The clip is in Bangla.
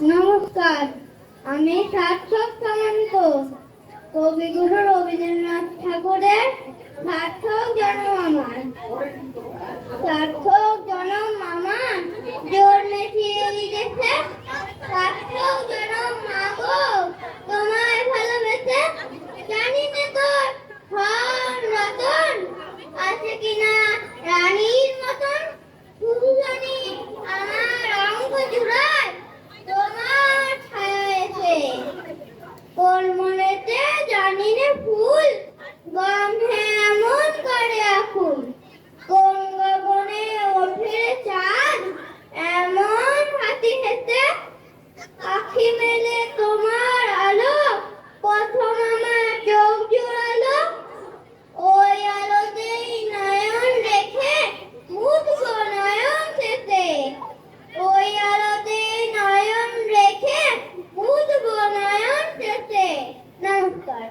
নমস্কার, আমি সার্থক সামন্ত। কবিগুরু রবীন্দ্রনাথ ঠাকুরের সার্থক জন্ম আমার। সার্থক জনম আমার জন্মে ফিরে গেছে। সার্থক জনম মাগো তোমায় ভালোবেসে। জানি না তোর ধন রতন আছে কিনা রানীর মতন। শুধু জানি আমার অঙ্গ জুড়ায় তোমার ছায়া এসে। কোন মনেতে জানি নে ফুল গন্ধে এমন করে আকুল। কোন গগনে ওঠে চাঁদ এমন হাসি হেসে। আখি মেলে তোমার আলো প্রথম আমার চোখ জোড়ালো। ওই আলোতেই নয়ন রেখে মুগ্ধ নয়ন শেষে। ওই আলোতেই নয়ন রেখে মুগ্ধ নয়ন শেষে। নমস্কার।